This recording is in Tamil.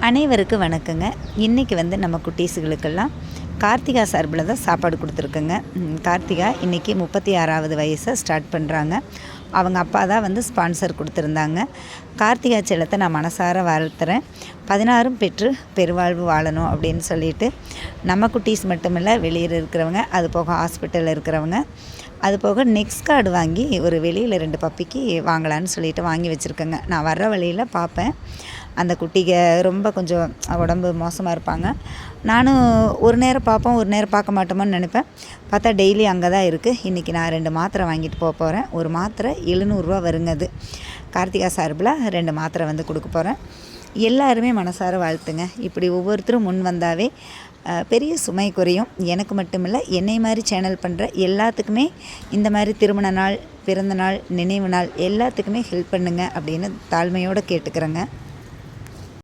அனைவருக்கும் வணக்கங்க. இன்றைக்கி நம்ம குட்டீஸுகளுக்கெல்லாம் கார்த்திகா சார்பில் தான் சாப்பாடு கொடுத்துருக்குங்க. கார்த்திகா இன்றைக்கி 36வது வயசை ஸ்டார்ட் பண்ணுறாங்க. அவங்க அப்பா தான் ஸ்பான்சர் கொடுத்துருந்தாங்க. கார்த்திகா செல்லத்தை நான் மனசார வாழ்த்துறேன். 16ம் பெற்று பெருவாழ்வு வாழணும் அப்படின்னு சொல்லிட்டு நம்ம குட்டீஸ் மட்டுமில்லை, வெளியில் இருக்கிறவங்க, அது போக ஹாஸ்பிட்டலில் இருக்கிறவங்க, அது போக நெக்ஸ்ட் கார்டு வாங்கி ஒரு வெளியில் 2 பப்பிக்கு வாங்கலான்னு சொல்லிட்டு வாங்கி வச்சுருக்கேங்க. நான் வர்ற வழியில் பார்ப்பேன், அந்த குட்டிக ரொம்ப கொஞ்சம் உடம்பு மோசமாக இருப்பாங்க. நானும் ஒரு நேரம் பார்ப்போம், ஒரு நேரம் பார்க்க மாட்டோமான்னு நினைப்பேன். பார்த்தா டெய்லி அங்கே தான் இருக்குது. இன்றைக்கி நான் 2 மாத்திரை வாங்கிட்டு போகிறேன். ஒரு மாத்திரை 700 வருங்க. அது கார்த்திகா சார்பில் 2 மாத்திரை கொடுக்க போகிறேன். எல்லாருமே மனசார வாழ்த்துங்க. இப்படி ஒவ்வொருத்தரும் முன் வந்தாவே பெரிய சுமை குறையும். எனக்கு மட்டுமில்லை, என்னை மாதிரி சேனல் பண்ணுற எல்லாத்துக்குமே இந்த மாதிரி திருமண நாள், பிறந்த நாள், நினைவு நாள் எல்லாத்துக்குமே ஹெல்ப் பண்ணுங்க அப்படின்னு தாழ்மையோடு கேட்டுக்கிறேங்க.